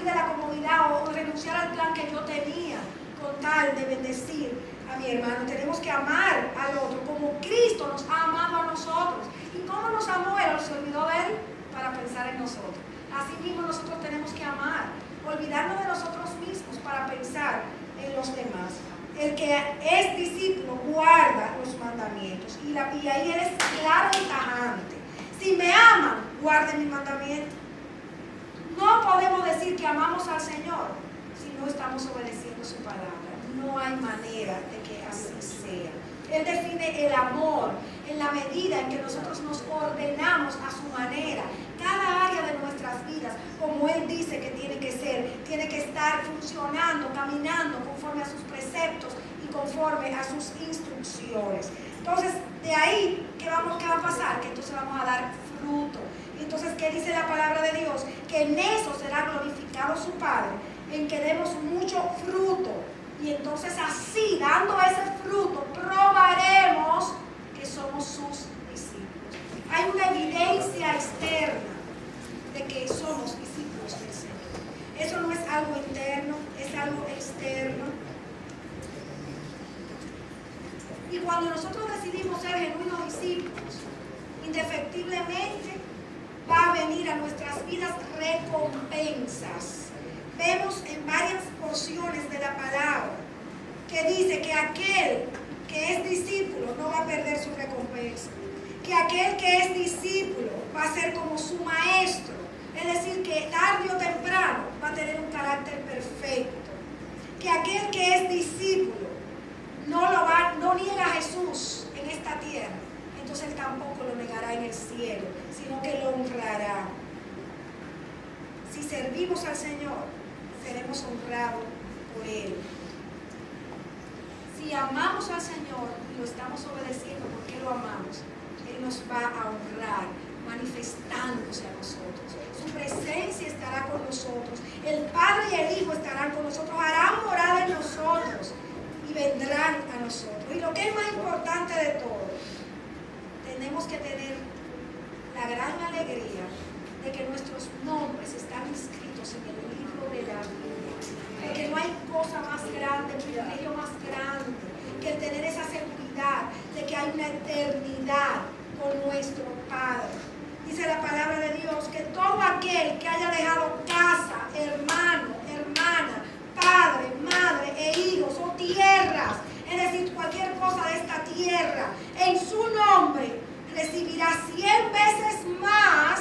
salir de la comodidad o renunciar al plan que yo tenía con tal de bendecir a mi hermano. Tenemos que amar al otro como Cristo nos ha amado a nosotros. ¿Y cómo nos amó Él? ¿Se olvidó de Él? Para pensar en nosotros. Así mismo nosotros tenemos que amar, olvidarnos de nosotros mismos para pensar en los demás. El que es discípulo guarda los mandamientos. Y ahí eres claro y tajante. Si me aman, guarden mi mandamiento. No podemos decir que amamos al Señor si no estamos obedeciendo su palabra. No hay manera de que así sea. Él define el amor en la medida en que nosotros nos ordenamos a su manera. Cada área de nuestras vidas, como Él dice que tiene que ser, tiene que estar funcionando, caminando conforme a sus preceptos y conforme a sus instrucciones. Entonces, de ahí, ¿qué va a pasar? Que entonces vamos a dar fruto. Y entonces, ¿qué dice la palabra de Dios? Que en eso será glorificado su Padre, en que demos mucho fruto. Y entonces así, dando ese fruto, probaremos que somos sus discípulos. Hay una evidencia externa de que somos discípulos del Señor. Eso no es algo interno, es algo externo. Y cuando nosotros decidimos ser genuinos discípulos, indefectiblemente va a venir a nuestras vidas recompensas. Vemos en varias porciones de la palabra que dice que aquel que es discípulo no va a perder su recompensa, que aquel que es discípulo va a ser como su maestro, es decir, que tarde o temprano va a tener un carácter perfecto, que aquel que es discípulo no niega a Jesús en esta tierra, entonces él tampoco lo negará en el cielo, sino que lo honrará. Si servimos al Señor, seremos honrados por Él. Si amamos al Señor y lo estamos obedeciendo porque lo amamos, Él nos va a honrar manifestándose a nosotros. Su presencia estará con nosotros. El Padre y el Hijo estarán con nosotros, harán morada en nosotros y vendrán a nosotros. Y lo que es más importante de todo, tenemos que tener la gran alegría de que nuestros nombres están inscritos en el libro de la vida. Porque no hay cosa más grande, privilegio más grande que el tener esa seguridad de que hay una eternidad con nuestro Padre. Dice la palabra de Dios que todo aquel que haya dejado casa, hermano, hermana, padre, madre e hijos o tierras, es decir, cualquier cosa de esta tierra, en su nombre recibirá 100 veces más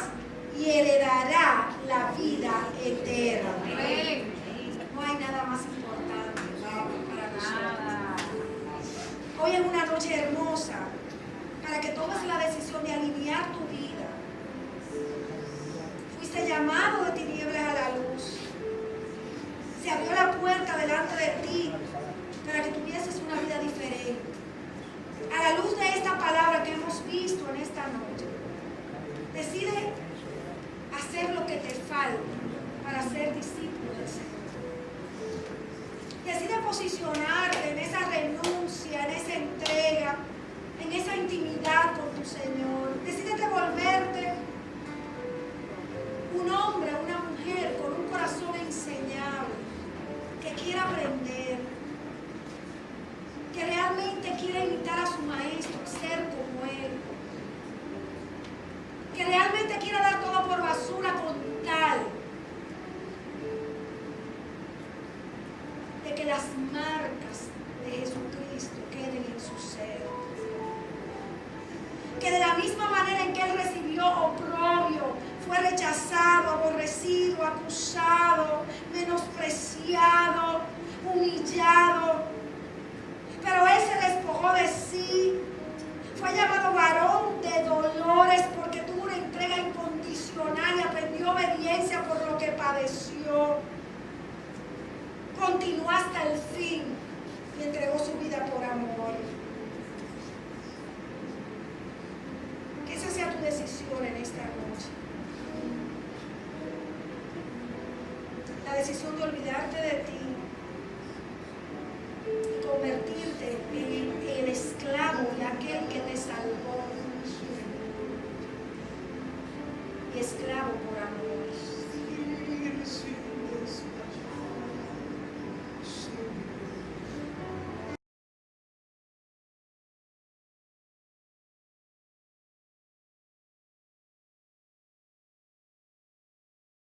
y heredará la vida eterna. No hay nada más importante para nosotros. Hoy es una noche hermosa para que tomes la decisión de alinear tu vida. Fuiste llamado de tinieblas a la luz. Se abrió la puerta delante de ti para que tuvieses una vida diferente. A la luz de esta palabra que hemos visto en esta noche, decide hacer lo que te falta para ser discípulo del Señor. Decide posicionarte en esa renuncia, en esa entrega, en esa intimidad con tu Señor. Decídete volverte un hombre, una mujer con un corazón enseñable, que quiera aprender, que realmente quiera imitar a su maestro, ser como él, que realmente quiera dar todo por basura con tal de que las marcas de Jesucristo queden en su ser. Que de la misma manera en que él recibió oprobio, fue rechazado, aborrecido, acusado, menospreciado, humillado, pero él se despojó de sí, fue llamado varón de dolores porque tuvo una entrega incondicional y aprendió obediencia por lo que padeció. Continuó hasta el fin y entregó su vida por amor. Que esa sea tu decisión en esta noche. La decisión de olvidarte de ti y convertirte en el esclavo de aquel que te salvó. Y esclavo